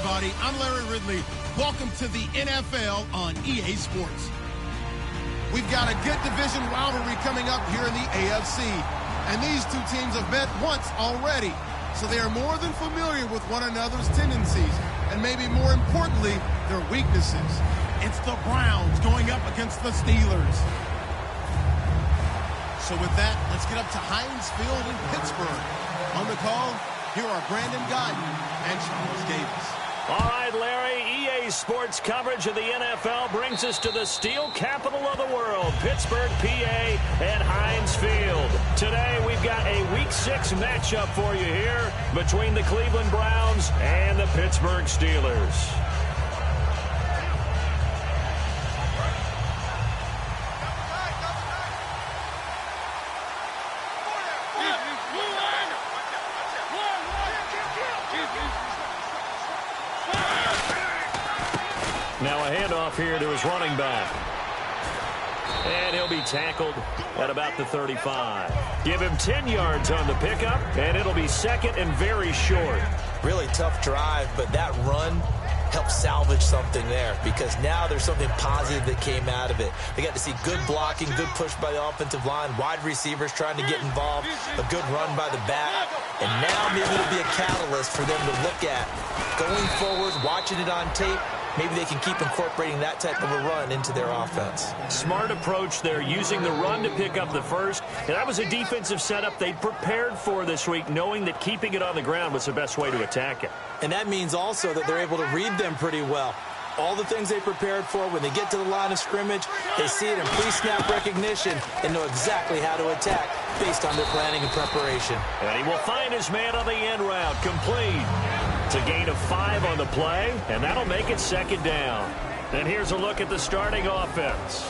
everybody. I'm Larry Ridley. Welcome to the NFL on EA Sports. We've got a good division rivalry coming up here in the AFC. And these two teams have met once already. So they are more than familiar with one another's tendencies. And maybe more importantly, their weaknesses. It's the Browns going up against the Steelers. So with that, let's get up to Heinz Field in Pittsburgh. On the call, here are Brandon Guyton and Charles Davis. All right, Larry, EA Sports coverage of the NFL brings us to the steel capital of the world, Pittsburgh, PA, at Heinz Field. Today, we've got a Week 6 matchup for you here between the Cleveland Browns and the Pittsburgh Steelers. Now a handoff here to his running back. And he'll be tackled at about the 35. Give him 10 yards on the pickup, and it'll be second and very short. Really tough drive, but that run helped salvage something there because now there's something positive that came out of it. They got to see good blocking, good push by the offensive line, wide receivers trying to get involved, a good run by the back, and now maybe it'll be a catalyst for them to look at going forward, watching it on tape. Maybe they can keep incorporating that type of a run into their offense. Smart approach there, using the run to pick up the first. And that was a defensive setup they prepared for this week, knowing that keeping it on the ground was the best way to attack it. And that means also that they're able to read them pretty well. All the things they prepared for, when they get to the line of scrimmage, they see it in pre-snap recognition and know exactly how to attack based on their planning and preparation. And he will find his man on the end route, complete. It's a gain of 5 on the play, and that'll make it second down. And here's a look at the starting offense.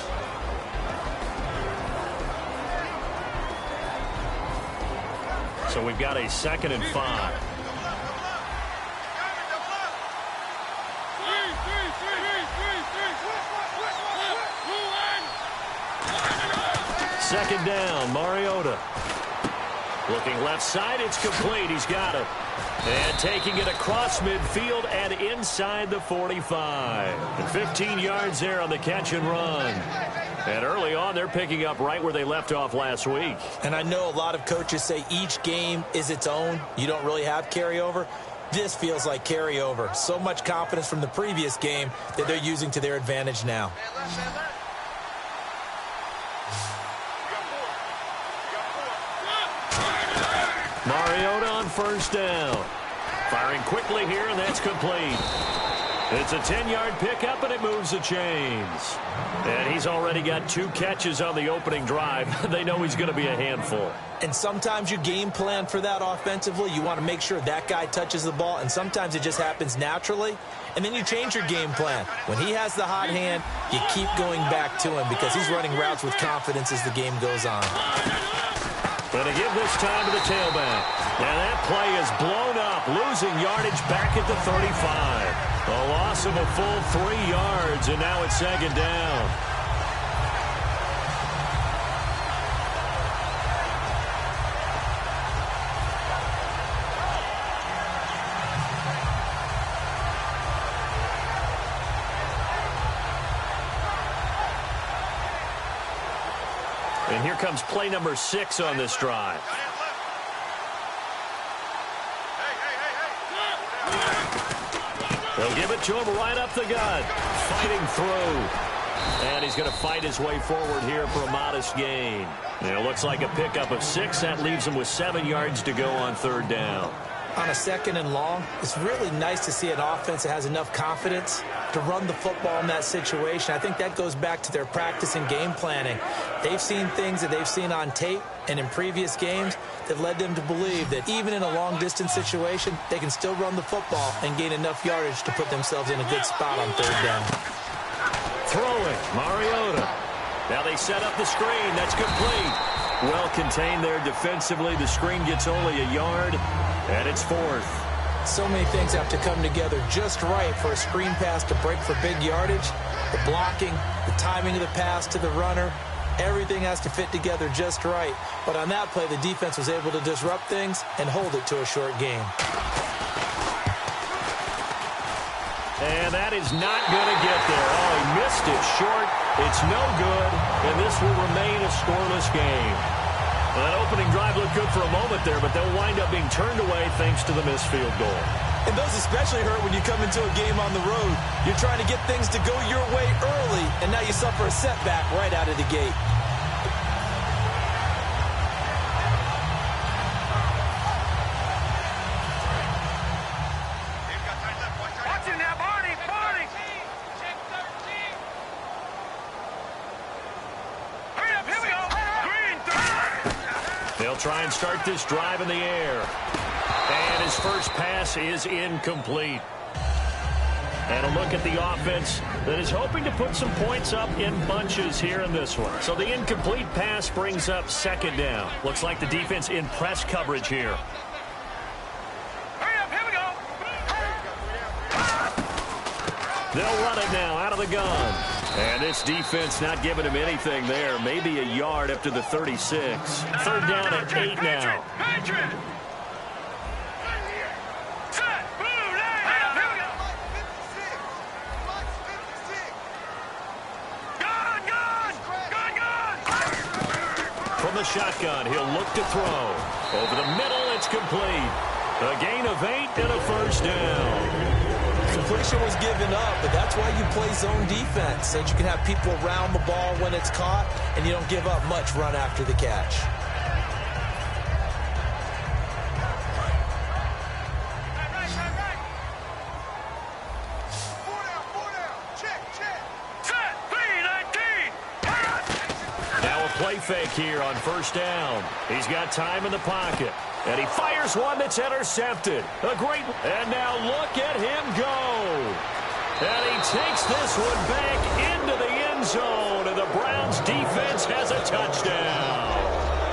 So we've got a 2nd and 5. Second down, Mariota. Looking left side, it's complete. He's got it. And taking it across midfield and inside the 45. And 15 yards there on the catch and run. And early on, they're picking up right where they left off last week. And I know a lot of coaches say each game is its own. You don't really have carryover. This feels like carryover. So much confidence from the previous game that they're using to their advantage now. Mariota on first down. Firing quickly here, and that's complete. It's a 10-yard pickup, and it moves the chains. And he's already got 2 catches on the opening drive. They know he's going to be a handful. And sometimes you game plan for that offensively. You want to make sure that guy touches the ball, and sometimes it just happens naturally. And then you change your game plan. When he has the hot hand, you keep going back to him because he's running routes with confidence as the game goes on. Going to give this time to the tailback. And that play is blown up, losing yardage back at the 35. A loss of a full 3 yards, and now it's second down. And here comes play number 6 on this drive. They'll give it to him right up the gut. Fighting through. And he's going to fight his way forward here for a modest gain. And it looks like a pickup of 6. That leaves him with 7 yards to go on third down. On a 2nd and long, it's really nice to see an offense that has enough confidence to run the football in that situation. I think that goes back to their practice and game planning. They've seen things that they've seen on tape and in previous games that led them to believe that even in a long-distance situation, they can still run the football and gain enough yardage to put themselves in a good spot on third down. Throwing, Mariota. Now they set up the screen. That's complete. Well contained there defensively. The screen gets only a yard, and it's 4th. So many things have to come together just right for a screen pass to break for big yardage. The blocking, the timing of the pass to the runner, everything has to fit together just right. But on that play, the defense was able to disrupt things and hold it to a short game. And that is not going to get there. Oh, he missed it short. It's no good, and this will remain a scoreless game. Well, that opening drive looked good for a moment there, but they'll wind up being turned away thanks to the missed field goal. And those especially hurt when you come into a game on the road. You're trying to get things to go your way early, and now you suffer a setback right out of the gate. They'll try and start this drive in the air. And his first pass is incomplete. And a look at the offense that is hoping to put some points up in bunches here in this one. So the incomplete pass brings up second down. Looks like the defense in press coverage here. They'll run it now out of the gun. And this defense not giving him anything there. Maybe a yard up to the 36. Third down at 8 now. From the shotgun, he'll look to throw. Over the middle, it's complete. A gain of 8 and a first down. Completion was given up, but that's why you play zone defense, so that you can have people around the ball when it's caught, and you don't give up much run after the catch. Now a play fake here on first down. He's got time in the pocket. And he fires one that's intercepted. A great... And now look at him go. And he takes this one back into the end zone. And the Browns defense has a touchdown.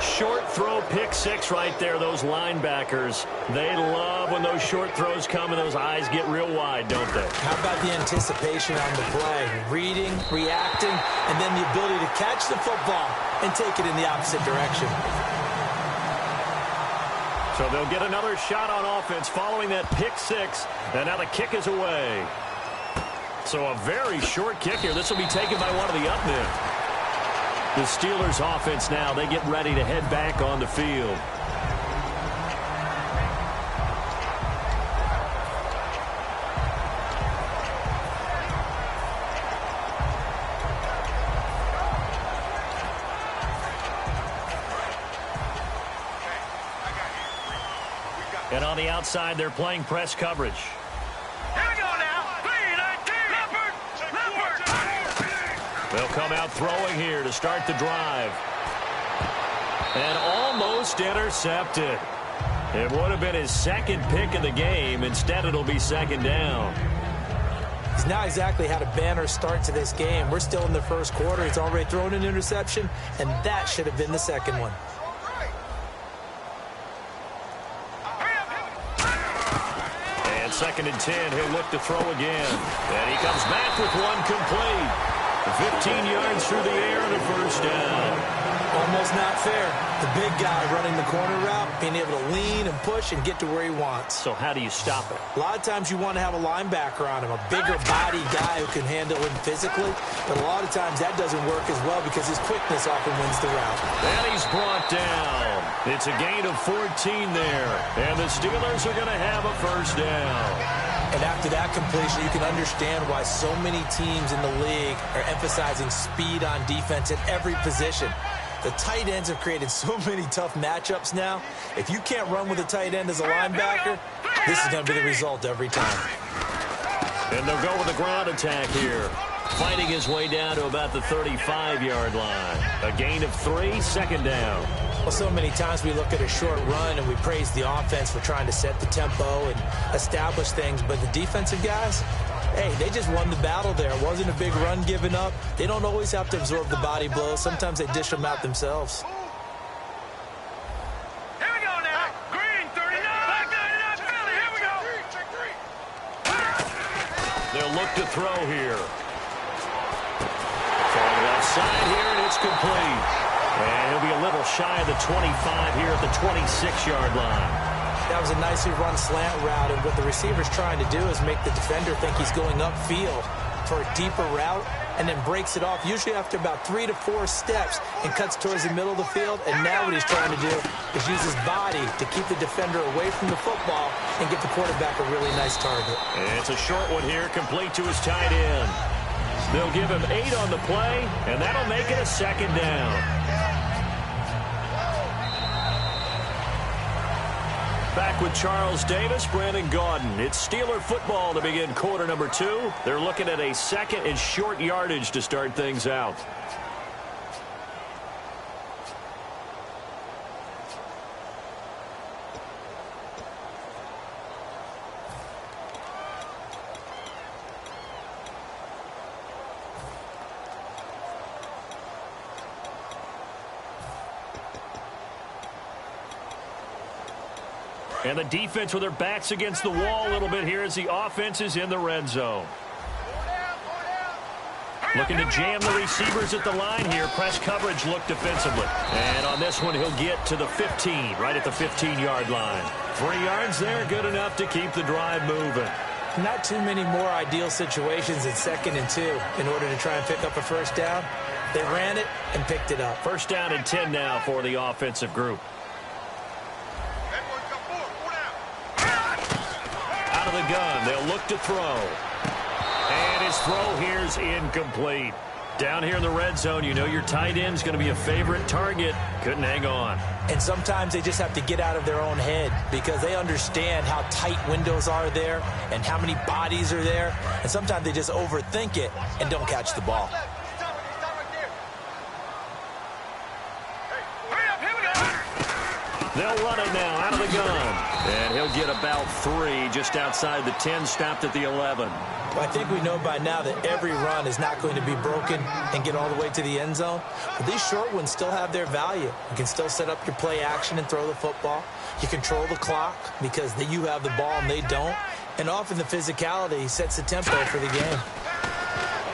Short throw pick six right there. Those linebackers, they love when those short throws come and those eyes get real wide, don't they? How about the anticipation on the play? Reading, reacting, and then the ability to catch the football and take it in the opposite direction. So they'll get another shot on offense following that pick six. And now the kick is away. So a very short kick here. This will be taken by one of the up men. The Steelers offense now, they get ready to head back on the field. And on the outside, they're playing press coverage. Here we go now. Leopard. They'll come out throwing here to start the drive. And almost intercepted. It would have been his second pick of the game. Instead, it'll be second down. He's not exactly had a banner start to this game. We're still in the first quarter. He's already thrown an interception, and that should have been the second one. Second and 10, he'll look to throw again. And he comes back with one complete. 15 yards through the air and a first down. Almost not fair. The big guy running the corner route, being able to lean and push and get to where he wants. So how do you stop it? A lot of times you want to have a linebacker on him, a bigger body guy who can handle him physically. But a lot of times that doesn't work as well because his quickness often wins the route. And he's brought down. It's a gain of 14 there. And the Steelers are going to have a first down. And after that completion, you can understand why so many teams in the league are emphasizing speed on defense at every position. The tight ends have created so many tough matchups now. If you can't run with a tight end as a linebacker, this is going to be the result every time. And they'll go with a ground attack here. Fighting his way down to about the 35-yard line. A gain of 3, second down. Well, so many times we look at a short run and we praise the offense for trying to set the tempo and establish things. But the defensive guys, hey, they just won the battle there. It wasn't a big run given up. They don't always have to absorb the body blows. Sometimes they dish them out themselves. Here we go now. Green, 39. Black 99, Philly. Here we go. They'll look to throw here. From the left side here, and it's complete. And he'll be a little shy of the 25 here at the 26-yard line. That was a nicely run slant route, and what the receiver's trying to do is make the defender think he's going upfield for a deeper route, and then breaks it off, usually after about 3 to 4 steps, and cuts towards the middle of the field. And now what he's trying to do is use his body to keep the defender away from the football and get the quarterback a really nice target. And it's a short one here, complete to his tight end. They'll give him 8 on the play, and that'll make it a second down. Back with Charles Davis, Brandon Gaudin. It's Steeler football to begin quarter number 2. They're looking at a second and short yardage to start things out. And the defense with their backs against the wall a little bit here as the offense is in the red zone. Looking to jam the receivers at the line here. Press coverage look defensively. And on this one, he'll get to the 15, right at the 15-yard line. 3 yards there, good enough to keep the drive moving. Not too many more ideal situations in 2nd and 2 in order to try and pick up a first down. They ran it and picked it up. First down and 10 now for the offensive group. Out of the gun, they'll look to throw. And his throw here's incomplete. Down here in the red zone, you know your tight end's going to be a favorite target. Couldn't hang on. And sometimes they just have to get out of their own head because they understand how tight windows are there and how many bodies are there. And sometimes they just overthink it and don't catch the ball. They'll run it now out of the gun. And he'll get about 3 just outside the 10, stopped at the 11. Well, I think we know by now that every run is not going to be broken and get all the way to the end zone. But these short ones still have their value. You can still set up your play action and throw the football. You control the clock because you have the ball and they don't. And often the physicality sets the tempo for the game.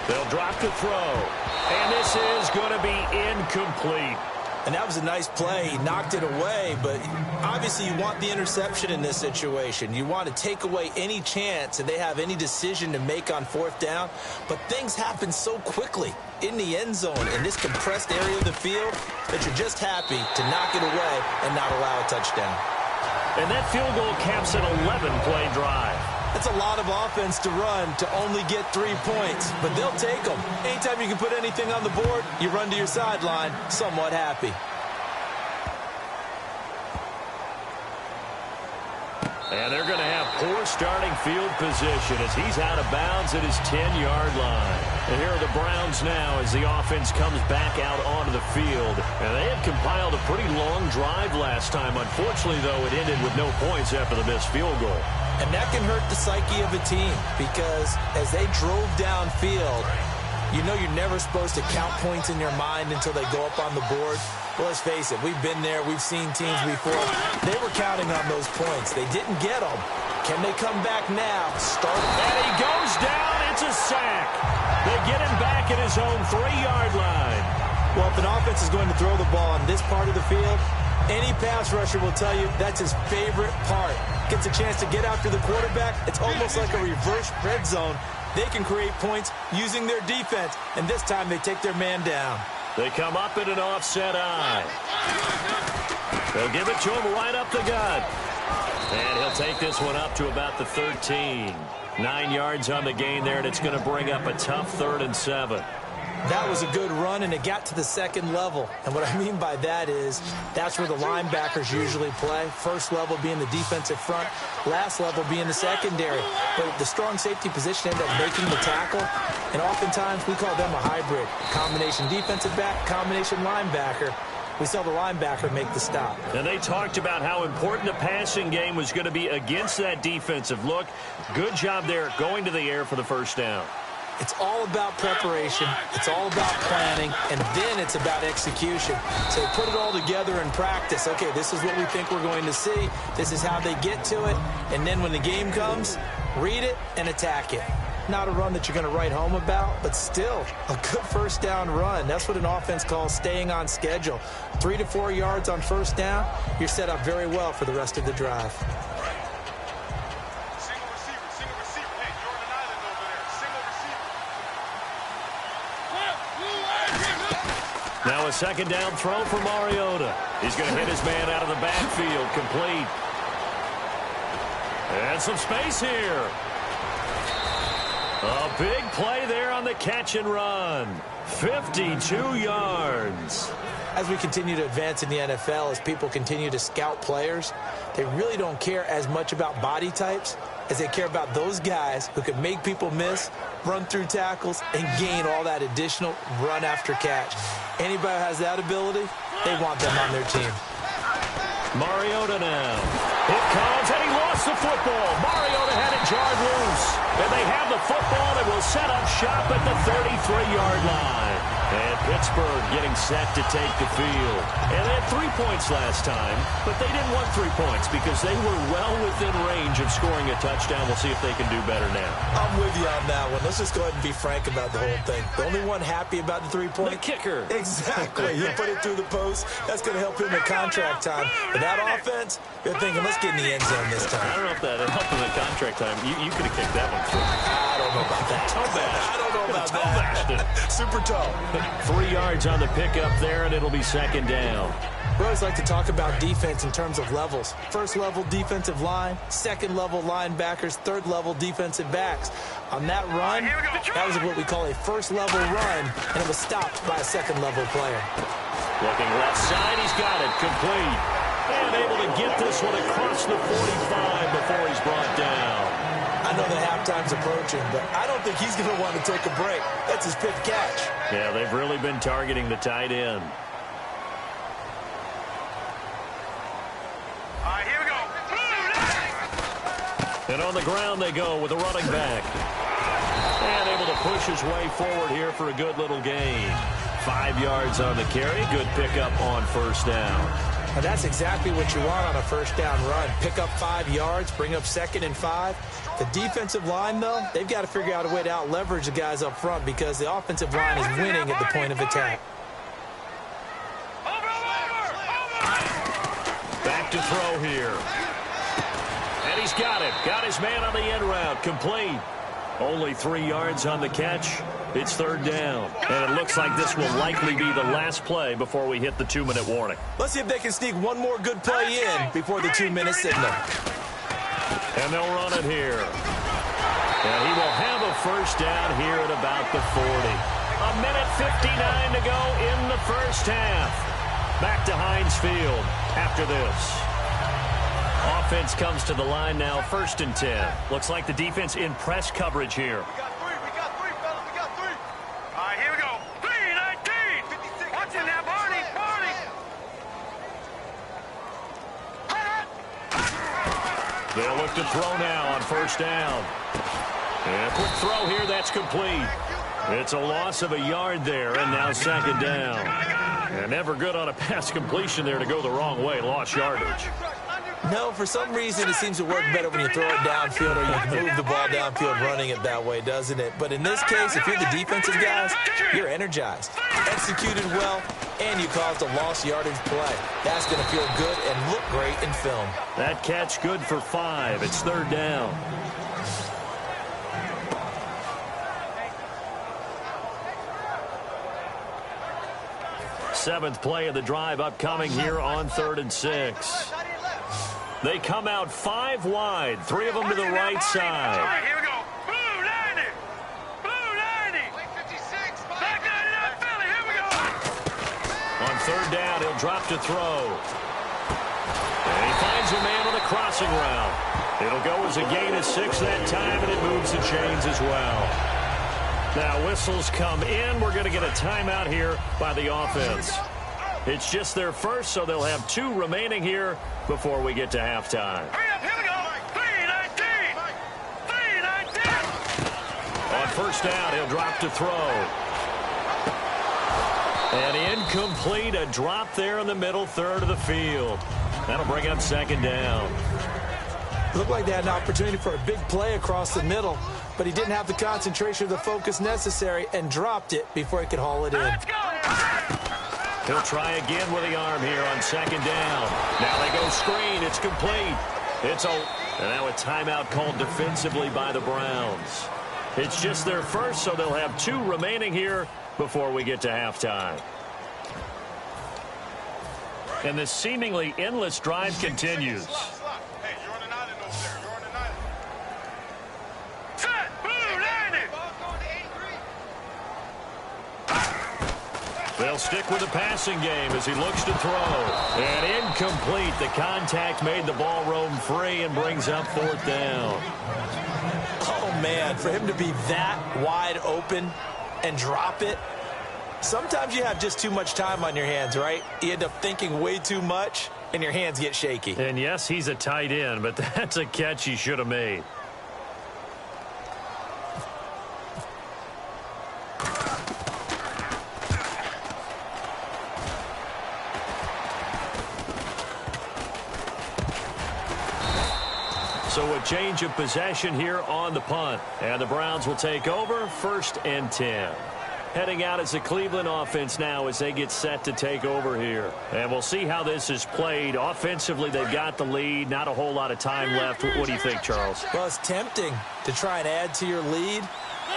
They'll drop to throw. And this is going to be incomplete. And that was a nice play. He knocked it away, but obviously you want the interception in this situation. You want to take away any chance that they have any decision to make on 4th down. But things happen so quickly in the end zone in this compressed area of the field that you're just happy to knock it away and not allow a touchdown. And that field goal caps an 11-play drive. That's a lot of offense to run to only get 3 points, but they'll take them. Anytime you can put anything on the board, you run to your sideline somewhat happy. And they're going to have poor starting field position as he's out of bounds at his 10-yard line. And here are the Browns now as the offense comes back out onto the field. And they had compiled a pretty long drive last time. Unfortunately, though, it ended with no points after the missed field goal. And that can hurt the psyche of a team because as they drove downfield, you know you're never supposed to count points in your mind until they go up on the board. Well, let's face it, we've been there. We've seen teams before. They were counting on those points. They didn't get them. Can they come back now? And he goes down. It's a sack. They get him back at his own 3-yard line. Well, if an offense is going to throw the ball on this part of the field, any pass rusher will tell you that's his favorite part. Gets a chance to get after the quarterback. It's almost like a reverse red zone. They can create points using their defense, and this time they take their man down. They come up in an offset eye. They'll give it to him right up the gut. And he'll take this one up to about the 13. 9 yards on the gain there, and it's going to bring up a tough 3rd and 7. That was a good run, and it got to the 2nd level. And what I mean by that is that's where the linebackers usually play. First level being the defensive front, last level being the secondary. But the strong safety position ended up making the tackle, and oftentimes we call them a hybrid. Combination defensive back, combination linebacker. We saw the linebacker make the stop. And they talked about how important the passing game was going to be against that defensive look. Good job there going to the air for the first down. It's all about preparation. It's all about planning. And then it's about execution. So they put it all together in practice. Okay, this is what we think we're going to see. This is how they get to it. And then when the game comes, read it and attack it. Not a run that you're going to write home about, but still a good first down run. That's what an offense calls staying on schedule. 3 to 4 yards on first down, you're set up very well for the rest of the drive. Single receiver. Hey, Jordan Island over there. Single receiver. Now a second down throw for Mariota. He's going to hit his man out of the backfield, complete. And some space here. A big play there on the catch and run. 52 yards. As we continue to advance in the NFL, as people continue to scout players, they really don't care as much about body types as they care about those guys who can make people miss, run through tackles, and gain all that additional run after catch. Anybody who has that ability, they want them on their team. Mariota now. It comes, and he lost the football. Mariota had it jarred loose. And they have the football and will set up shop at the 33-yard line. And Pittsburgh getting set to take the field. And they had 3 points last time, but they didn't want 3 points because they were well within range of scoring a touchdown. We'll see if they can do better now. I'm with you on that one. Let's just go ahead and be frank about the whole thing. The only one happy about the 3-point? The kicker. Exactly. He put it through the post. That's going to help him in contract time. But that offense, they're thinking, let's get in the end zone this time. I don't know if that helped in the contract time. You could have kicked that one through. I don't know about that. I don't know about that. Super toe. 3 yards on the pickup there, and it'll be second down. We always like to talk about defense in terms of levels. First level defensive line, second level linebackers, third level defensive backs. On that run, that was what we call a first level run, and it was stopped by a second level player. Looking left side, he's got it, complete. And able to get this one across the 45 before he's brought down. I know the halftime's approaching, but I don't think he's going to want to take a break. That's his fifth catch. Yeah, they've really been targeting the tight end. All right, here we go. And on the ground they go with a running back. And able to push his way forward here for a good little gain. 5 yards on the carry. Good pickup on first down. And that's exactly what you want on a first down run. Pick up 5 yards, bring up 2nd and 5. The defensive line, though, they've got to figure out a way to out-leverage the guys up front because the offensive line is winning at the point of attack. Back to throw here. And he's got it. Got his man on the end route. Complete. Only 3 yards on the catch. It's third down. And it looks like this will likely be the last play before we hit the 2-minute warning. Let's see if they can sneak one more good play in before the 2-minute signal. And they'll run it here. And he will have a first down here at about the 40. A minute 59 to go in the first half. Back to Heinz Field after this. Offense comes to the line now, 1st and 10. Looks like the defense in press coverage here. We got three, fellas. We got three. All right, here we go. 3-19. Watch it now, Barney. They'll look to throw now on first down. And a quick throw here, that's complete. It's a loss of a yard there, and now second down. And never good on a pass completion there to go the wrong way. Lost yardage. No, for some reason it seems to work better when you throw it downfield or you move the ball downfield running it that way, doesn't it? But in this case, if you're the defensive guys, you're energized, executed well, and you caused a lost yardage play. That's going to feel good and look great in film. That catch good for 5. It's third down. Seventh play of the drive upcoming here on 3rd and 6. They come out 5 wide, 3 of them to the right side. All right, here we go. Blue 90. Blue 90. 56. Back 99, Philly. Here we go. On third down, he'll drop to throw. And he finds a man on the crossing route. It'll go as a gain of 6 that time, and it moves the chains as well. Now whistles come in. We're going to get a timeout here by the offense. It's just their first, so they'll have 2 remaining here before we get to halftime. Hurry up, here we go. 3-19. 3-19. On first down, he'll drop to throw. And incomplete, a drop there in the middle third of the field. That'll bring up second down. Looked like they had an opportunity for a big play across the middle, but he didn't have the concentration or the focus necessary and dropped it before he could haul it in. Let's go! He'll try again with the arm here on second down. Now they go screen. It's complete. And now a timeout called defensively by the Browns. It's just their first, so they'll have 2 remaining here before we get to halftime. And the seemingly endless drive continues. Hey, you're on an island over there. You're on an island. Set! Blue landing! They'll stick with the passing game as he looks to throw. And incomplete. The contact made the ball roam free and brings up 4th down. Oh, man, for him to be that wide open and drop it. Sometimes you have just too much time on your hands, right? You end up thinking way too much, and your hands get shaky. And yes, he's a tight end, but that's a catch he should have made. So a change of possession here on the punt. And the Browns will take over 1st and 10. Heading out as the Cleveland offense now as they get set to take over here. And we'll see how this is played. Offensively, they've got the lead. Not a whole lot of time left. What do you think, Charles? Well, it's tempting to try and add to your lead,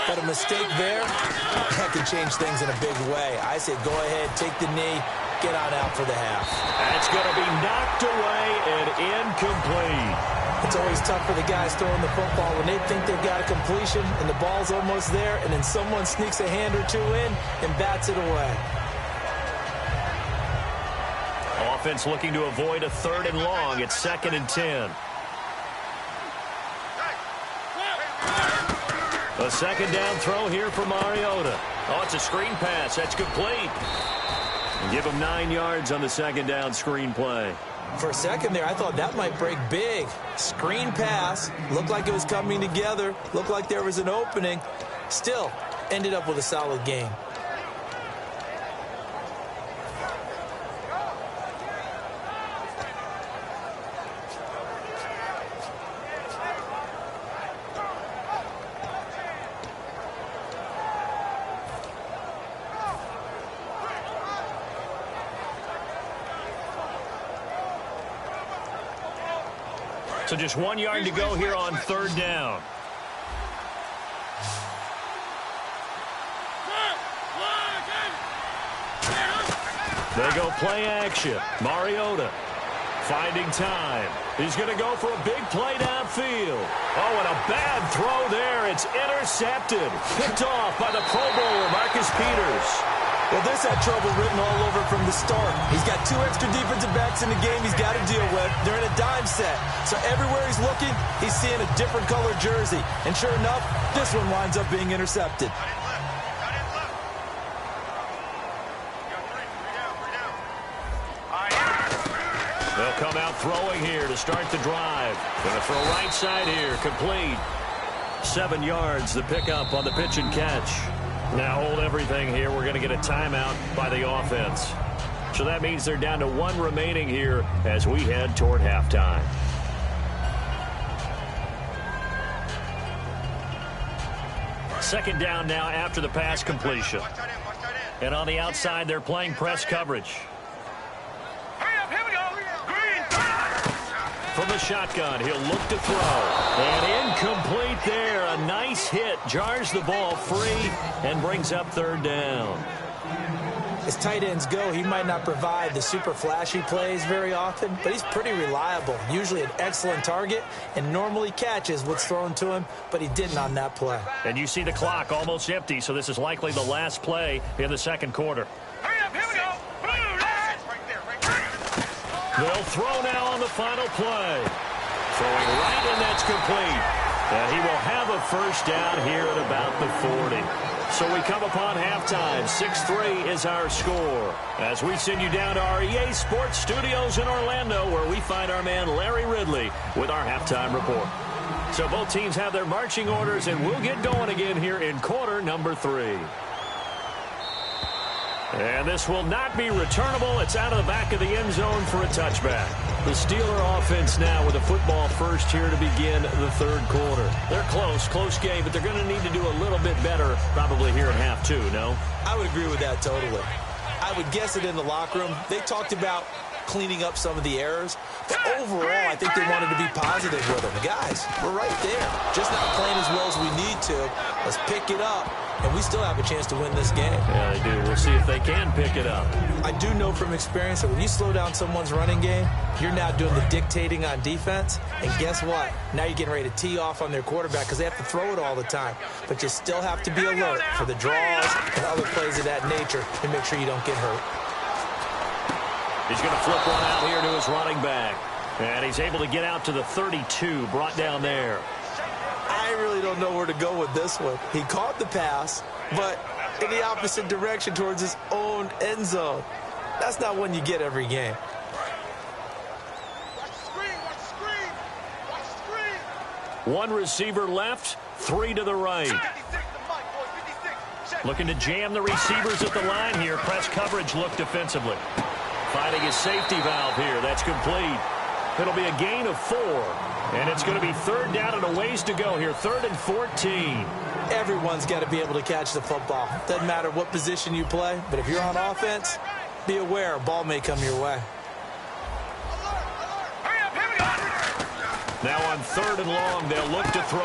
but a mistake there, that can change things in a big way. I say go ahead, take the knee, get on out for the half. That's going to be knocked away and incomplete. It's always tough for the guys throwing the football when they think they've got a completion and the ball's almost there, and then someone sneaks a hand or 2 in and bats it away. Offense looking to avoid a 3rd and long. It's 2nd and 10. A 2nd down throw here for Mariota. Oh, it's a screen pass. That's complete. Give him 9 yards on the 2nd down screen play. For a second there, I thought that might break big. Screen pass. Looked like it was coming together. Looked like there was an opening. Still, ended up with a solid game. So just 1 yard to go here on 3rd down. They go play action. Mariota finding time. He's going to go for a big play downfield. Oh, and a bad throw there. It's intercepted. Picked off by the Pro Bowler, Marcus Peters. Well, this had trouble written all over from the start. He's got 2 extra defensive backs in the game he's got to deal with. They're in a dime set. So everywhere he's looking, he's seeing a different color jersey. And sure enough, this one winds up being intercepted. They'll come out throwing here to start the drive. Going to throw right side here, complete. 7 yards, the pickup on the pitch and catch. Now hold everything here. We're going to get a timeout by the offense. So that means they're down to 1 remaining here as we head toward halftime. Second down now after the pass completion. And on the outside, they're playing press coverage. Here we go. Green. From the shotgun, he'll look to throw. And incomplete there. A nice hit. Jars the ball free and brings up 3rd down. As tight ends go, he might not provide the super flashy plays very often, but he's pretty reliable. Usually an excellent target and normally catches what's thrown to him, but he didn't on that play. And you see the clock almost empty, so this is likely the last play in the 2nd quarter. Hurry up. Here we go. Blue line. Right there. They'll throw now on the final play. Throwing right, and that's complete. And he will have a 1st down here at about the 40. So we come upon halftime. 6-3 is our score. As we send you down to our EA Sports Studios in Orlando, where we find our man Larry Ridley with our halftime report. So both teams have their marching orders, and we'll get going again here in quarter number 3. And this will not be returnable. It's out of the back of the end zone for a touchback. The Steeler offense now with a football first here to begin the third quarter. They're close game, but they're going to need to do a little bit better probably here at half two, no? I would agree with that totally. I would guess it in the locker room. They talked about cleaning up some of the errors, but overall, I think they wanted to be positive with them. Guys, we're right there. Just not playing as well as we need to. Let's pick it up, and we still have a chance to win this game. Yeah, they do. We'll see if they can pick it up. I do know from experience that when you slow down someone's running game, you're now doing the dictating on defense, and guess what? Now you're getting ready to tee off on their quarterback because they have to throw it all the time, but you still have to be alert for the draws and other plays of that nature to make sure you don't get hurt. He's going to flip one out here to his running back. And he's able to get out to the 32, brought down there. I really don't know where to go with this one. He caught the pass, but in the opposite direction towards his own end zone. That's not one you get every game. One receiver left, three to the right. Looking to jam the receivers at the line here. Press coverage look defensively. Finding his safety valve here. That's complete. It'll be a gain of 4. And it's going to be third down and a ways to go here. 3rd and 14. Everyone's got to be able to catch the football. Doesn't matter what position you play, but if you're on offense, be aware a ball may come your way. Now on 3rd and long, they'll look to throw.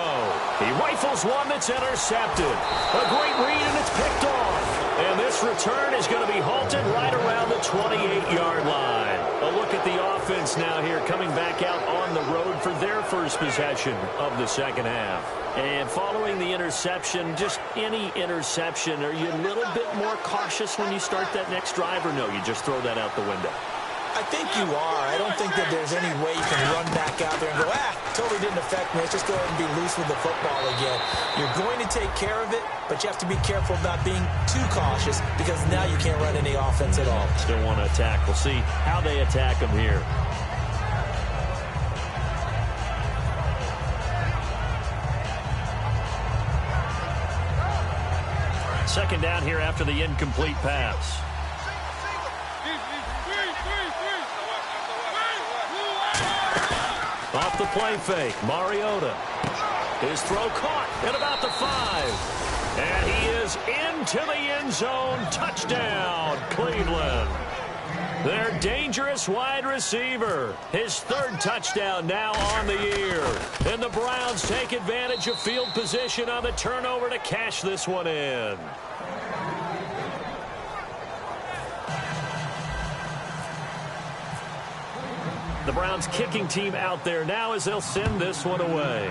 He rifles one that's intercepted. A great read, and it's picked off. And this return is going to be halted right around the 28-yard line. A look at the offense now here coming back out on the road for their first possession of the second half. And following the interception, just any interception, are you a little bit more cautious when you start that next drive, or no, you just throw that out the window? I think you are. I don't think that there's any way you can run back out there and go, totally didn't affect me. Let's just go ahead and be loose with the football again. You're going to take care of it, but you have to be careful about being too cautious because now you can't run any offense at all. Still want to attack. We'll see how they attack them here. Second down here after the incomplete pass. Off the play fake, Mariota. His throw caught at about the 5. And he is into the end zone. Touchdown, Cleveland. Their dangerous wide receiver. His 3rd touchdown now on the year. And the Browns take advantage of field position on the turnover to cash this one in. The Browns kicking team out there now as they'll send this one away.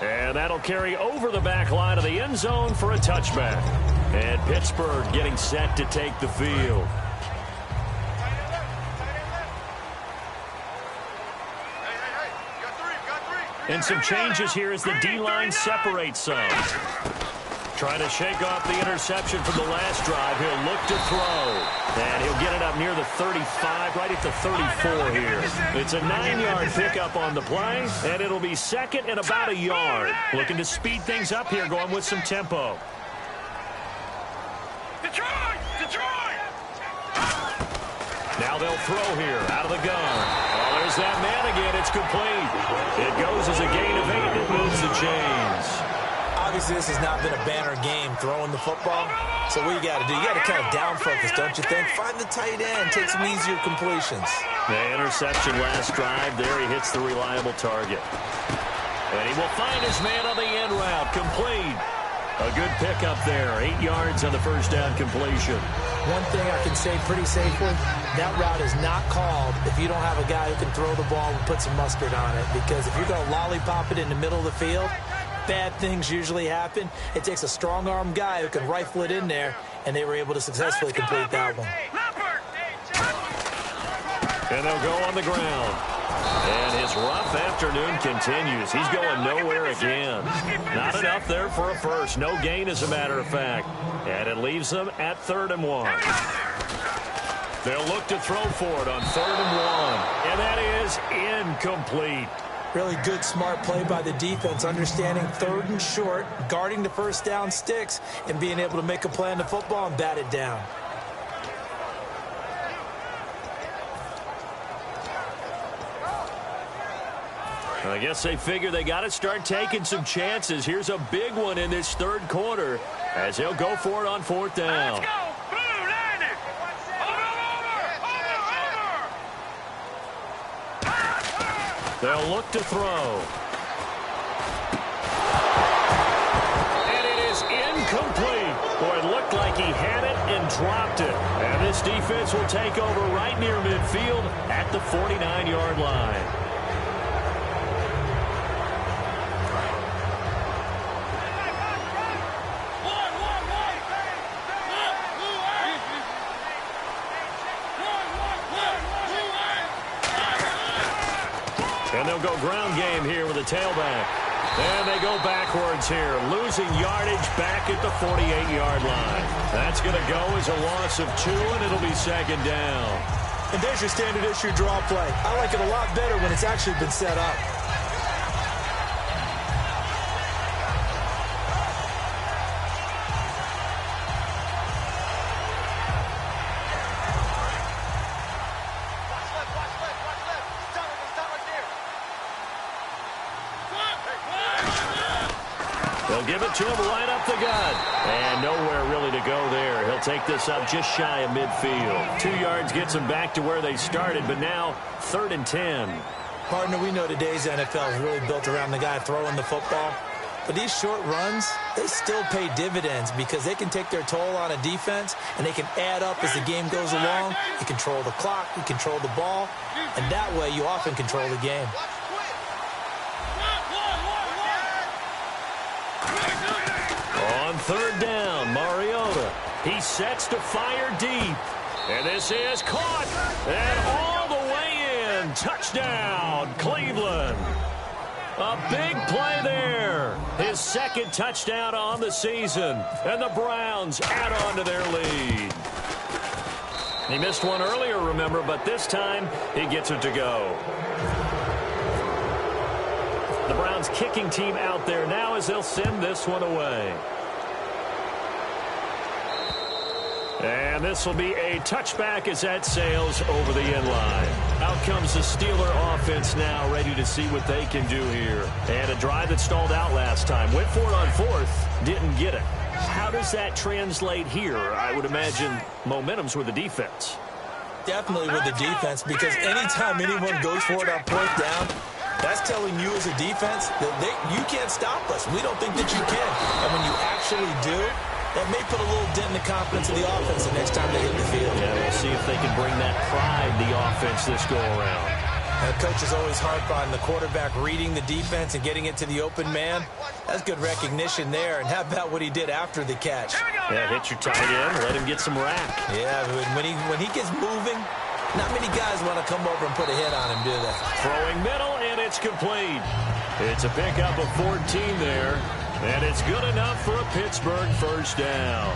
And that'll carry over the back line of the end zone for a touchback. And Pittsburgh getting set to take the field. And some changes here as the D-line separates some. Trying to shake off the interception from the last drive. He'll look to throw. And he'll get it up near the 35, right at the 34 here. It's a 9-yard pickup on the play, and it'll be 2nd and about a yard. Looking to speed things up here, going with some tempo. Detroit! Now they'll throw here, out of the gun. Oh, there's that man again. It's complete. It goes as a gain of 8. It moves the chains. Obviously, this has not been a banner game throwing the football. So what you got to do, you got to kind of down focus, don't you think? Find the tight end, take some easier completions. The interception last drive. There he hits the reliable target. And he will find his man on the end route. Complete. A good pickup there. 8 yards on the first down completion. One thing I can say pretty safely, that route is not called if you don't have a guy who can throw the ball and put some mustard on it. Because if you're going to lollipop it in the middle of the field, bad things usually happen. It takes a strong-arm guy who can rifle it in there, and they were able to successfully complete that one. And they'll go on the ground. And his rough afternoon continues. He's going nowhere again. Not enough there for a first. No gain, as a matter of fact. And it leaves them at 3rd and 1. They'll look to throw for it on 3rd and 1. And that is incomplete. Really good, smart play by the defense, understanding third and short, guarding the first down sticks, and being able to make a play on the football and bat it down. I guess they figure they got to start taking some chances. Here's a big one in this third quarter as he'll go for it on fourth down. Let's go. Blue, line it. Over. They'll look to throw. And it is incomplete. Boy, it looked like he had it and dropped it. And this defense will take over right near midfield at the 49-yard line. And they'll go ground game here with a tailback. And they go backwards here, losing yardage back at the 48-yard line. That's going to go as a loss of 2, and it'll be second down. And there's your standard issue draw play. I like it a lot better when it's actually been set up. They'll give it to him right up the gut. And nowhere really to go there. He'll take this up just shy of midfield. 2 yards gets him back to where they started, but now 3rd and 10. Partner, we know today's NFL is really built around the guy throwing the football. But these short runs, they still pay dividends because they can take their toll on a defense, and they can add up as the game goes along. You control the clock, you control the ball, and that way you often control the game. On 3rd down, Mariota. He sets to fire deep. And this is caught. And all the way in. Touchdown, Cleveland. A big play there. His 2nd touchdown on the season. And the Browns add on to their lead. He missed one earlier, remember, but this time he gets it to go. The Browns kicking team out there now as they'll send this one away. And this will be a touchback as that sails over the end line. Out comes the Steeler offense now, ready to see what they can do here. And a drive that stalled out last time. Went for it on 4th, didn't get it. How does that translate here? I would imagine momentum's with the defense. Definitely with the defense, because anytime anyone goes for it on 4th down, that's telling you as a defense that you can't stop us. We don't think that you can. And when you actually do, that may put a little dent in the confidence of the offense the next time they hit the field. Yeah, we'll see if they can bring that pride to the offense this go-around. And the coach is always harp on the quarterback reading the defense and getting it to the open man. That's good recognition there. And how about what he did after the catch? Yeah, hit your tight end, let him get some rack. Yeah, when he gets moving, not many guys want to come over and put a hit on him, do they? Throwing middle, and it's complete. It's a pickup of 14 there. And it's good enough for a Pittsburgh first down.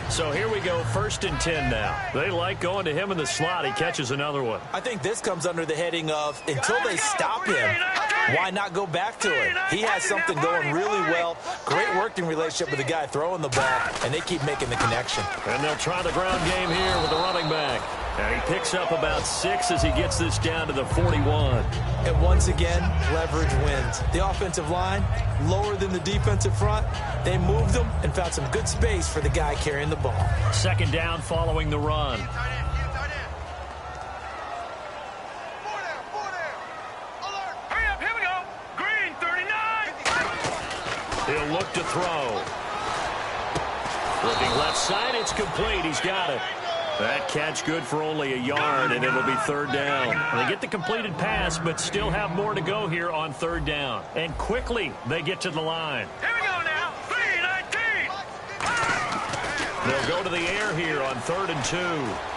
So here we go, 1st and 10 now. They like going to him in the slot. He catches another one. I think this comes under the heading of, until they stop him, why not go back to it? He has something going really well. Great working relationship with the guy throwing the ball, and they keep making the connection. And they'll try the ground game here with the running back. And he picks up about 6 as he gets this down to the 41. And once again, leverage wins. The offensive line, lower than the defensive front. They moved them and found some good space for the guy carrying the ball. 2nd down following the run. Hurry up, here we go. Green, 39. He'll look to throw. Looking left side, it's complete. He's got it. That catch good for only a yard, and it'll be 3rd down. They get the completed pass, but still have more to go here on 3rd down. And quickly, they get to the line. Here we go now. 3-19. They'll go to the air here on 3rd and 2.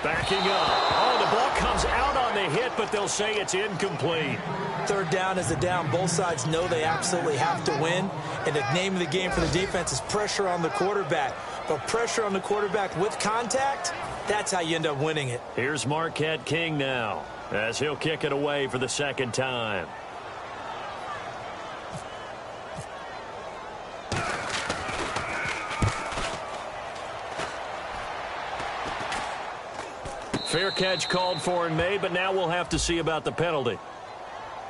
Backing up. Oh, the ball comes out on the hit, but they'll say it's incomplete. 3rd down is a down. Both sides know they absolutely have to win. And the name of the game for the defense is pressure on the quarterback. But pressure on the quarterback with contact, that's how you end up winning it. Here's Marquette King now, as he'll kick it away for the 2nd time. Fair catch called for and made, but now we'll have to see about the penalty.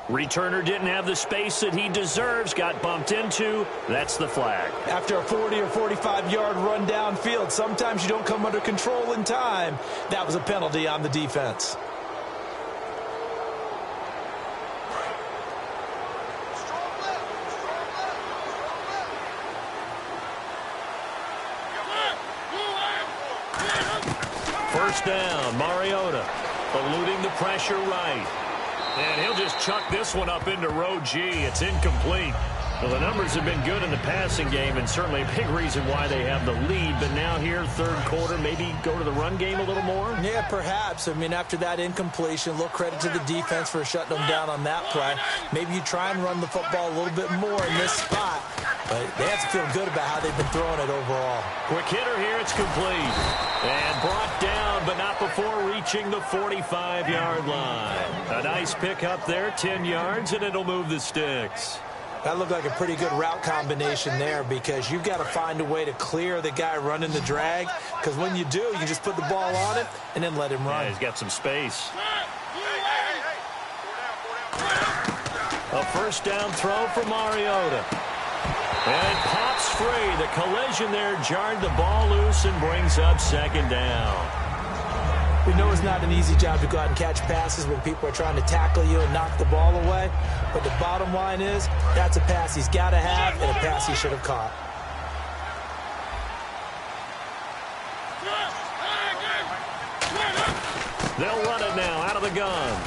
Returner didn't have the space that he deserves, got bumped into. That's the flag. After a 40 or 45-yard run downfield, sometimes you don't come under control in time. That was a penalty on the defense. First down, Mariota eluding the pressure right. And he'll just chuck this one up into row G. It's incomplete. Well, the numbers have been good in the passing game, and certainly a big reason why they have the lead. But now here, third quarter, maybe go to the run game a little more? Yeah, perhaps. I mean, after that incompletion, a little credit to the defense for shutting them down on that play. Maybe you try and run the football a little bit more in this spot. But they have to feel good about how they've been throwing it overall. Quick hitter here, it's complete. And brought down, but not before reaching the 45-yard line. A nice pick up there, 10 yards, and it'll move the sticks. That looked like a pretty good route combination there, because you've got to find a way to clear the guy running the drag, because when you do, you just put the ball on it and then let him run. Yeah, he's got some space. A first down throw for Mariota. And pops free. The collision there jarred the ball loose and brings up second down. We know it's not an easy job to go out and catch passes when people are trying to tackle you and knock the ball away. But the bottom line is, that's a pass he's got to have and a pass he should have caught. They'll run it now out of the gun.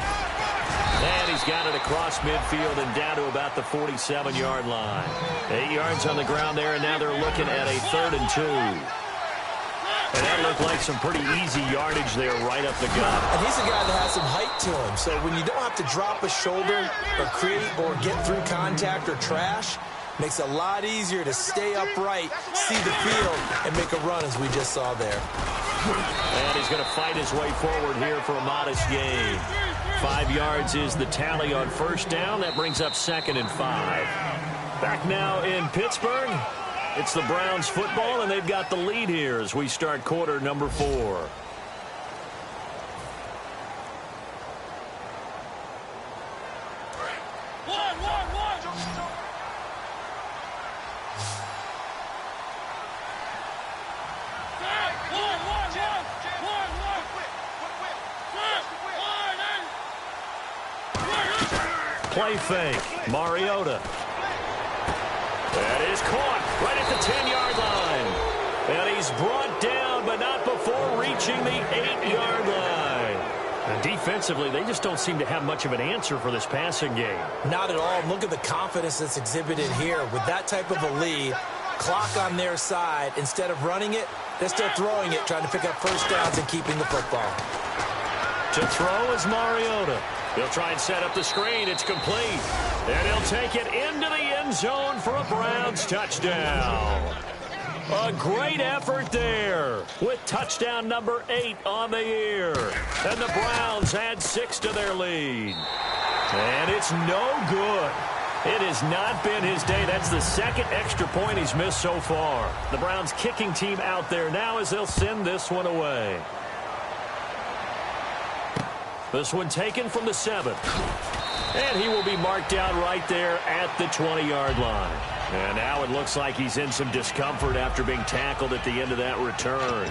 And he's got it across midfield and down to about the 47-yard line. 8 yards on the ground there, and now they're looking at a 3rd and 2. And that looked like some pretty easy yardage there right up the gut. And he's a guy that has some height to him. So when you don't have to drop a shoulder or create or get through contact or trash, makes it a lot easier to stay upright, see the field, and make a run as we just saw there. And he's going to fight his way forward here for a modest gain. 5 yards is the tally on first down. That brings up 2nd and 5. Back now in Pittsburgh. It's the Browns football, and they've got the lead here as we start quarter number 4. Play fake. Mariota. That is caught right at the 10-yard line. And he's brought down, but not before reaching the 8-yard line. And defensively, they just don't seem to have much of an answer for this passing game. Not at all. Look at the confidence that's exhibited here. With that type of a lead, clock on their side, instead of running it, they're still throwing it, trying to pick up first downs and keeping the football. To throw is Mariota. He'll try and set up the screen. It's complete. And he'll take it into the end zone for a Browns touchdown. A great effort there with touchdown number 8 on the year. And the Browns add 6 to their lead. And it's no good. It has not been his day. That's the 2nd extra point he's missed so far. The Browns kicking team out there now as they'll send this one away. This one taken from the 7th. And he will be marked down right there at the 20-yard line. And now it looks like he's in some discomfort after being tackled at the end of that return.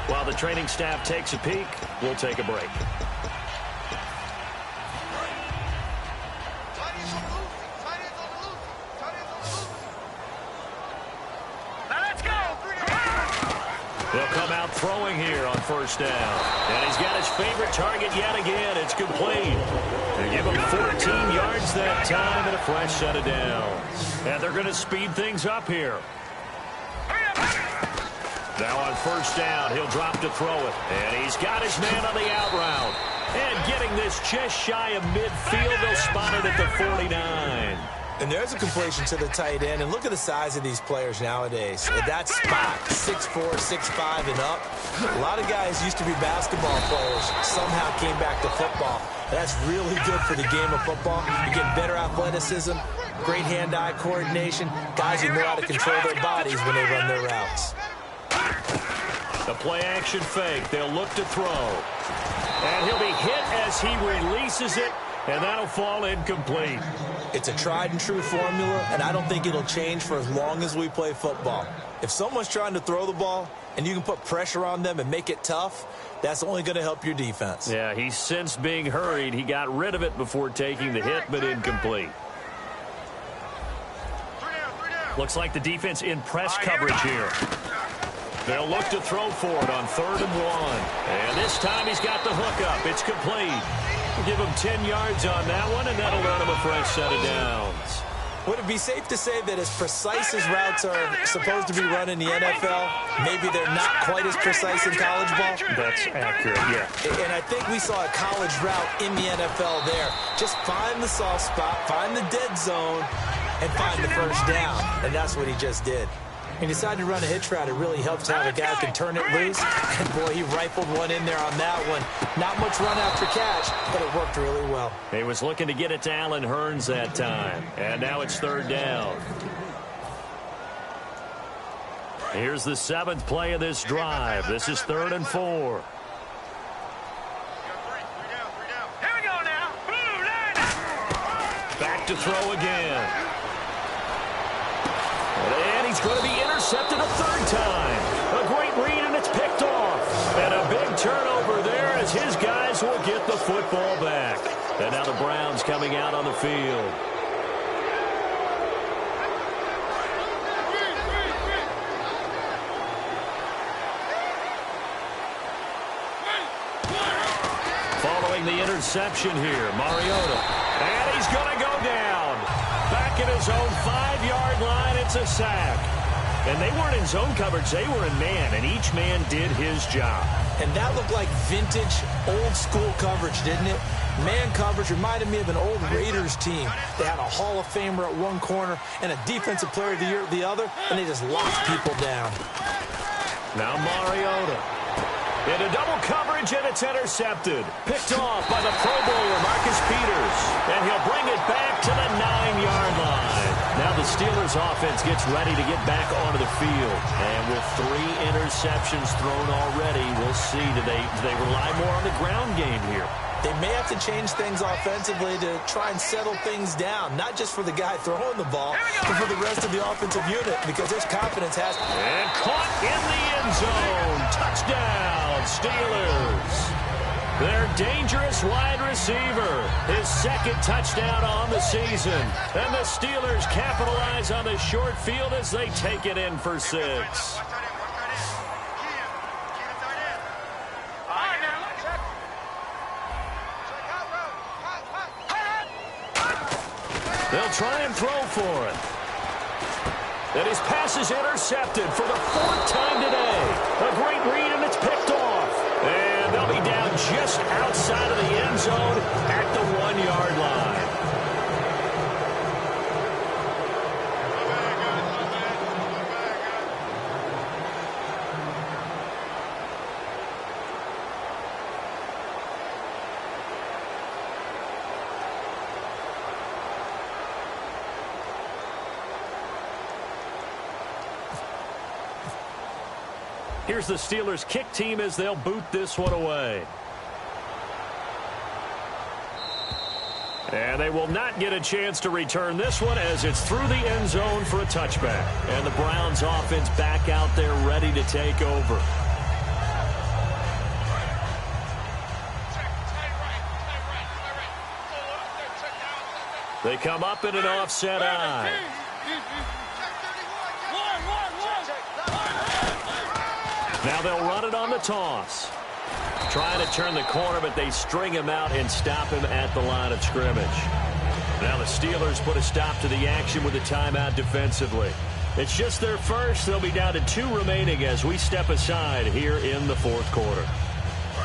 While the training staff takes a peek, we'll take a break. They'll come out throwing here on first down. And he's got his favorite target yet again. It's complete. They give him 14 yards that time and a fresh set of downs. And they're going to speed things up here. Now on first down, he'll drop to throw it. And he's got his man on the out route. And getting this just shy of midfield, they'll spot it at the 49. And there's a completion to the tight end. And look at the size of these players nowadays. At that spot, 6'4", 6'5", and up. A lot of guys used to be basketball players, somehow came back to football. That's really good for the game of football. You get better athleticism, great hand-eye coordination, guys who know how to control their bodies when they run their routes. The play-action fake. They'll look to throw. And he'll be hit as he releases it, and that'll fall incomplete. It's a tried and true formula, and I don't think it'll change for as long as we play football. If someone's trying to throw the ball and you can put pressure on them and make it tough, that's only going to help your defense. Yeah, he sensed being hurried. He got rid of it before taking the hit, but incomplete. Looks like the defense in press coverage here. They'll look to throw for it on 3rd and 1. And this time he's got the hook up. It's complete. We'll give him 10 yards on that one, and that'll earn him a fresh set of downs. Would it be safe to say that as precise as routes are supposed to be run in the NFL, maybe they're not quite as precise in college ball? That's accurate, yeah. And I think we saw a college route in the NFL there. Just find the soft spot, find the dead zone, and find the first down. And that's what he just did. He decided to run a hitch route. It really helps to have a guy who can turn it loose. And, boy, he rifled one in there on that one. Not much run after catch, but it worked really well. He was looking to get it to Allen Hurns that time. And now it's 3rd down. Here's the 7th play of this drive. This is 3rd and 4. Here we go now. Blue line. Back to throw again. And he's going to be intercepted a 3rd time. A great read, and it's picked off. And a big turnover there as his guys will get the football back. And now the Browns coming out on the field. Following the interception here, Mariota. And he's going to go down. Back at his own 5-yard line, it's a sack. And they weren't in zone coverage, they were in man, and each man did his job. And that looked like vintage, old-school coverage, didn't it? Man coverage reminded me of an old Raiders team. They had a Hall of Famer at one corner and a Defensive Player of the Year at the other, and they just locked people down. Now Mariota. Into double coverage, and it's intercepted. Picked off by the Pro Bowler, Marcus Peters. And he'll bring it back to the 9-yard line. Now the Steelers offense gets ready to get back onto the field. And with 3 interceptions thrown already, we'll see. Do they rely more on the ground game here? They may have to change things offensively to try and settle things down, not just for the guy throwing the ball, but for the rest of the offensive unit, because there's confidence has. And caught in the end zone. Touchdown, Steelers. Their dangerous wide receiver, his 2nd touchdown on the season. And the Steelers capitalize on the short field as they take it in for 6. They'll try and throw for it. And his pass is intercepted for the 4th time today. A great read, and it's picked off. And they'll be down just outside of the end zone at the 1-yard line. Here's the Steelers' kick team as they'll boot this one away. And they will not get a chance to return this one as it's through the end zone for a touchback. And the Browns offense back out there ready to take over. They come up in an offset eye. Now they'll run it on the toss. Trying to turn the corner, but they string him out and stop him at the line of scrimmage. Now the Steelers put a stop to the action with a timeout defensively. It's just their first. They'll be down to 2 remaining as we step aside here in the 4th quarter.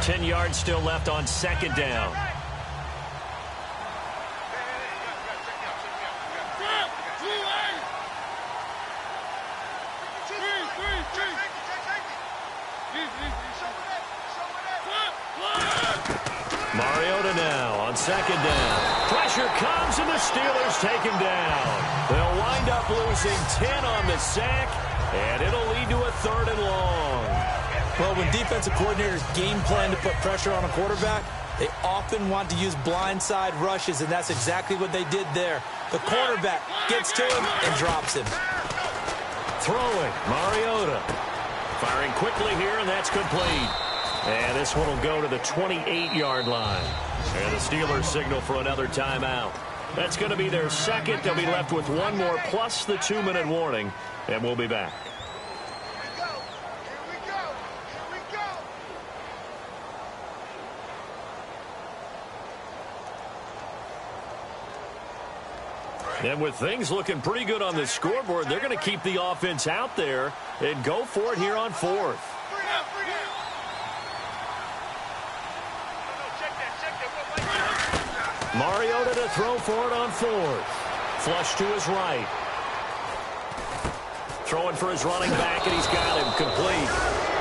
10 yards still left on 2nd down. Mariota now on 2nd down. Pressure comes, and the Steelers take him down. They'll wind up losing 10 on the sack, and it'll lead to a 3rd and long. Well, when defensive coordinators game plan to put pressure on a quarterback, they often want to use blindside rushes, and that's exactly what they did there. The quarterback gets to him and drops him. Throwing, Mariota. Firing quickly here, and that's complete. And this one will go to the 28-yard line. And the Steelers signal for another timeout. That's going to be their second. They'll be left with one more plus the 2-minute warning, and we'll be back. And with things looking pretty good on the scoreboard, they're going to keep the offense out there and go for it here on fourth. Mariota to throw for it on fourth. Flush to his right. Throwing for his running back, and he's got him complete.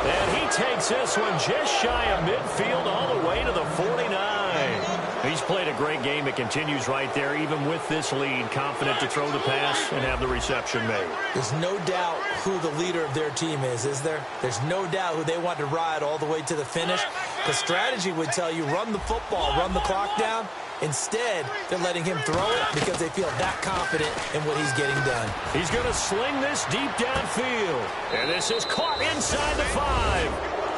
And he takes this one just shy of midfield all the way to the 49. He's played a great game. It continues right there, even with this lead, confident to throw the pass and have the reception made. There's no doubt who the leader of their team is there? There's no doubt who they want to ride all the way to the finish. The strategy would tell you run the football, run the clock down. Instead, they're letting him throw it because they feel that confident in what he's getting done. He's going to sling this deep downfield. And this is caught inside the 5.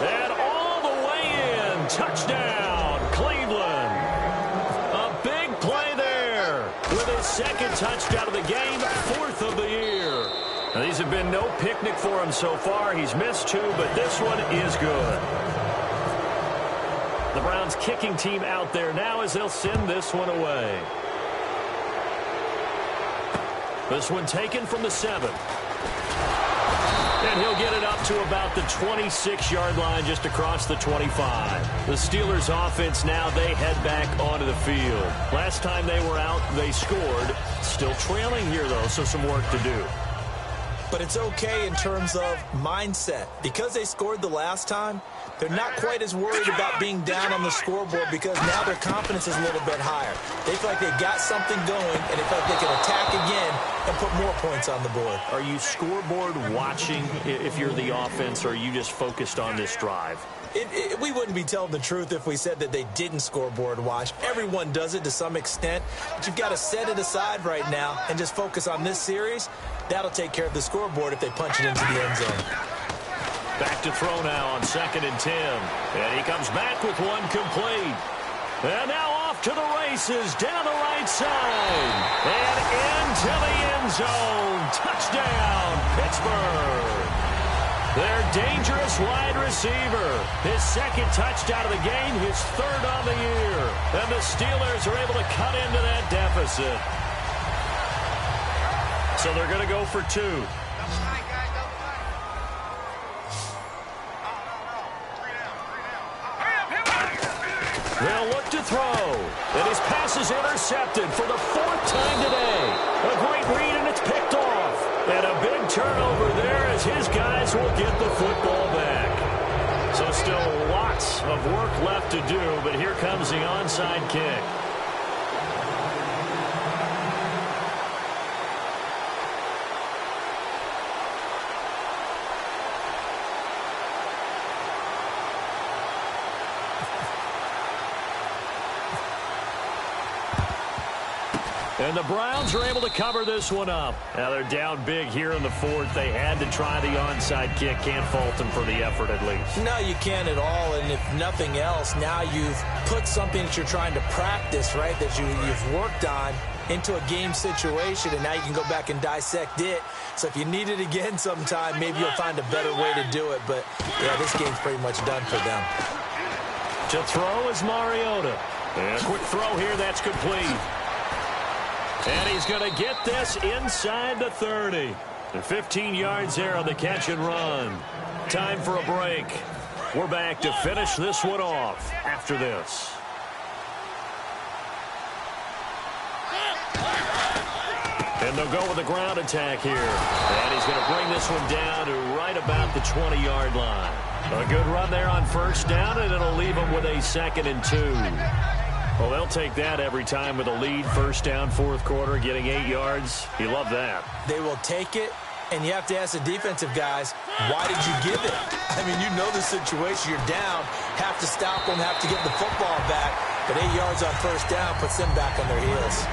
And all the way in. Touchdown, Cleveland. A big play there with his second touchdown of the game, 4th of the year. Now, these have been no picnic for him so far. He's missed 2, but this one is good. The Browns kicking team out there now as they'll send this one away. This one taken from the 7. And he'll get it up to about the 26-yard line just across the 25. The Steelers offense now, they head back onto the field. Last time they were out, they scored. Still trailing here, though, so some work to do. But it's okay in terms of mindset. Because they scored the last time, they're not quite as worried about being down on the scoreboard because now their confidence is a little bit higher. They feel like they've got something going, and they feel like they can attack again and put more points on the board. Are you scoreboard watching if you're the offense, or are you just focused on this drive? We wouldn't be telling the truth if we said that they didn't scoreboard watch. Everyone does it to some extent, but you've got to set it aside right now and just focus on this series. That'll take care of the scoreboard if they punch it into the end zone. Back to throw now on 2nd and 10. And he comes back with one complete. And now off to the races down the right side. And into the end zone. Touchdown, Pittsburgh. Their dangerous wide receiver. His second touchdown of the game, his 3rd on the year. And the Steelers are able to cut into that deficit. So they're going to go for 2. They'll look to throw. And his pass is intercepted for the 4th time today. A great read, and it's picked off. And a big turnover there as his guys will get the football back. So still lots of work left to do, but here comes the onside kick. And the Browns are able to cover this one up. Now they're down big here in the 4th. They had to try the onside kick. Can't fault them for the effort at least. No, you can't at all. And if nothing else, now you've put something that you're trying to practice, right, that you've worked on into a game situation, and now you can go back and dissect it. So if you need it again sometime, maybe you'll find a better way to do it. But, yeah, this game's pretty much done for them. To throw is Mariota. And a quick throw here, that's complete. And he's going to get this inside the 30. And 15 yards there on the catch and run. Time for a break. We're back to finish this one off after this. And they'll go with the ground attack here. And he's going to bring this one down to right about the 20-yard line. A good run there on 1st down, and it'll leave him with a 2nd and 2. Well, they'll take that every time with a lead. 1st down, 4th quarter, getting 8 yards. You love that. They will take it, and you have to ask the defensive guys, Why did you give it? I mean, you know the situation. You're down. Have to stop them, have to get the football back. But 8 yards on first down puts them back on their heels.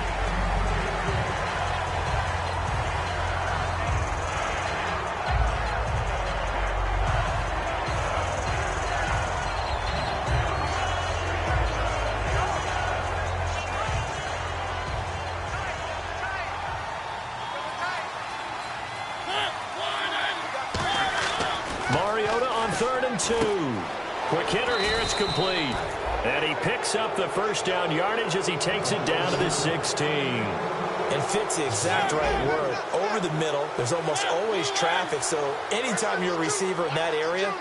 Quick hitter here, it's complete. And he picks up the first down yardage as he takes it down to the 16. And fits the exact right word. Over the middle, there's almost always traffic, so anytime you're a receiver in that area,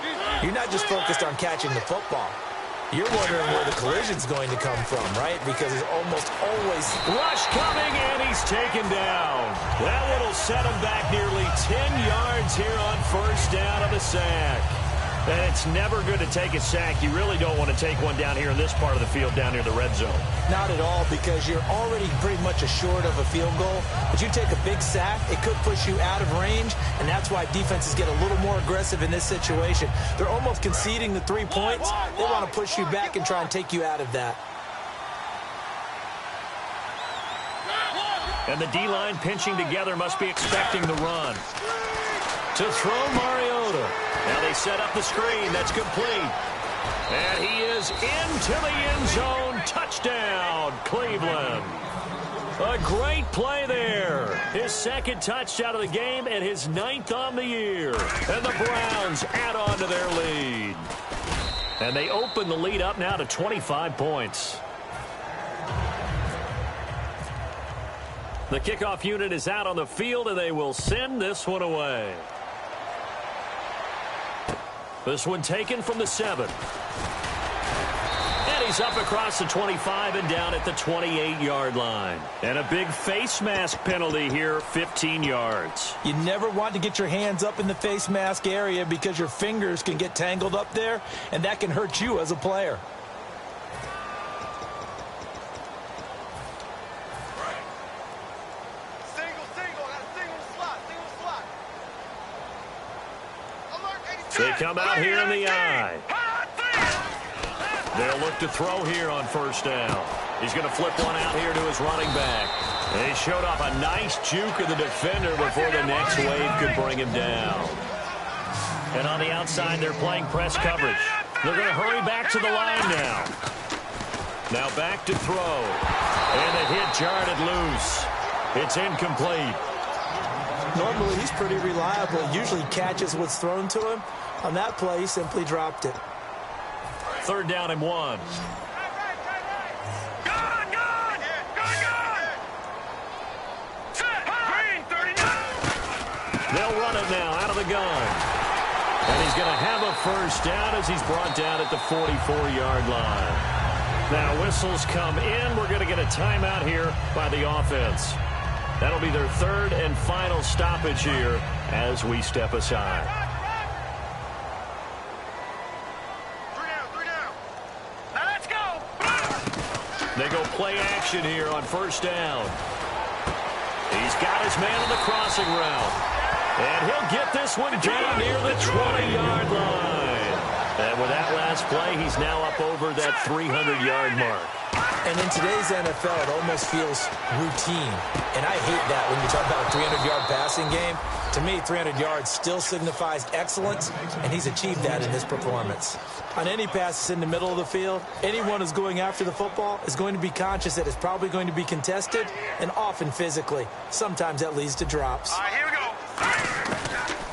you're not just focused on catching the football. You're wondering where the collision's going to come from, right? Because it's almost always... Rush coming, and he's taken down. That one will set him back nearly 10 yards here on first down of the sack. And it's never good to take a sack. You really don't want to take one down here in this part of the field, down near the red zone. Not at all, because you're already pretty much assured of a field goal. But you take a big sack, it could push you out of range, and that's why defenses get a little more aggressive in this situation. They're almost conceding the 3 points. They want to push you back and try and take you out of that. And the D-line pinching together must be expecting the run. To throw Mariota. Now they set up the screen. That's complete. And he is into the end zone. Touchdown, Cleveland. A great play there. His second touchdown of the game and his 9th on the year. And the Browns add on to their lead. And they open the lead up now to 25 points. The kickoff unit is out on the field, and they will send this one away. This one taken from the 7. And he's up across the 25 and down at the 28-yard line. And a big face mask penalty here, 15 yards. You never want to get your hands up in the face mask area because your fingers can get tangled up there, and that can hurt you as a player. They come out here in the eye. They'll look to throw here on first down. He's going to flip one out here to his running back. And he showed off a nice juke of the defender before the next wave could bring him down. And on the outside, they're playing press coverage. They're going to hurry back to the line now. Now back to throw. And the hit jarred it loose. It's incomplete. Normally, he's pretty reliable. Usually catches what's thrown to him. On that play, he simply dropped it. 3rd down and 1. They'll run it now out of the gun. And he's going to have a first down as he's brought down at the 44-yard line. Now whistles come in. We're going to get a timeout here by the offense. That'll be their 3rd and final stoppage here as we step aside. 3 down. Now let's go. They go play action here on first down. He's got his man on the crossing route. And he'll get this one down near the 20-yard line. And with that last play, he's now up over that 300-yard mark. And in today's NFL, it almost feels routine. And I hate that when you talk about a 300-yard passing game. To me, 300 yards still signifies excellence, and he's achieved that in this performance. On any passes in the middle of the field, anyone who's going after the football is going to be conscious that it's probably going to be contested, and often physically. Sometimes that leads to drops. All right, here we go.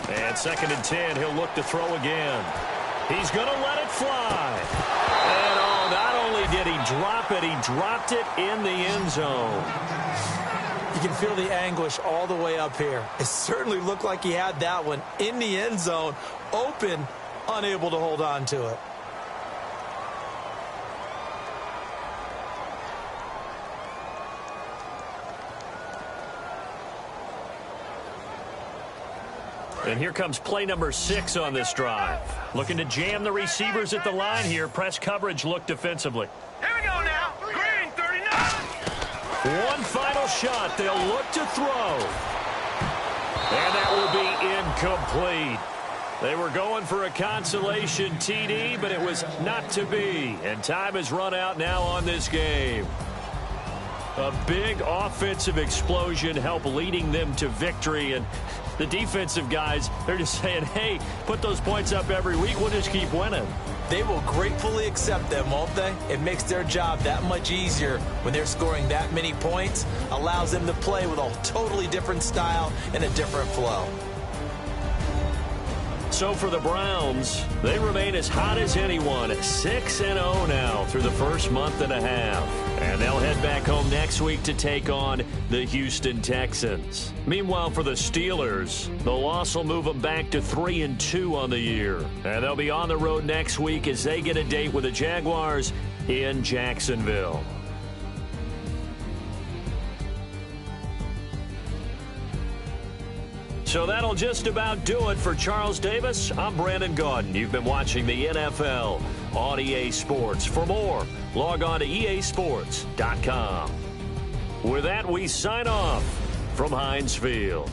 And 2nd and 10, he'll look to throw again. He's going to let it fly. And not only did he drop it, he dropped it in the end zone. You can feel the anguish all the way up here. It certainly looked like he had that one in the end zone, open, unable to hold on to it. And here comes play number 6 on this drive. Looking to jam the receivers at the line here. Press coverage look defensively. Here we go now. Green, 39. One final shot. They'll look to throw. And that will be incomplete. They were going for a consolation TD, but it was not to be. And time has run out now on this game. A big offensive explosion helped leading them to victory. And the defensive guys, they're just saying, hey, put those points up every week. We'll just keep winning. They will gratefully accept them, won't they? It makes their job that much easier when they're scoring that many points. Allows them to play with a totally different style and a different flow. So for the Browns, they remain as hot as anyone, 6-0 now through the first month and a half. And they'll head back home next week to take on the Houston Texans. Meanwhile, for the Steelers, the loss will move them back to 3-2 on the year. And they'll be on the road next week as they get a date with the Jaguars in Jacksonville. So that'll just about do it for Charles Davis. I'm Brandon Gaudin. You've been watching the NFL on EA Sports. For more, log on to easports.com. With that, we sign off from Heinz Field.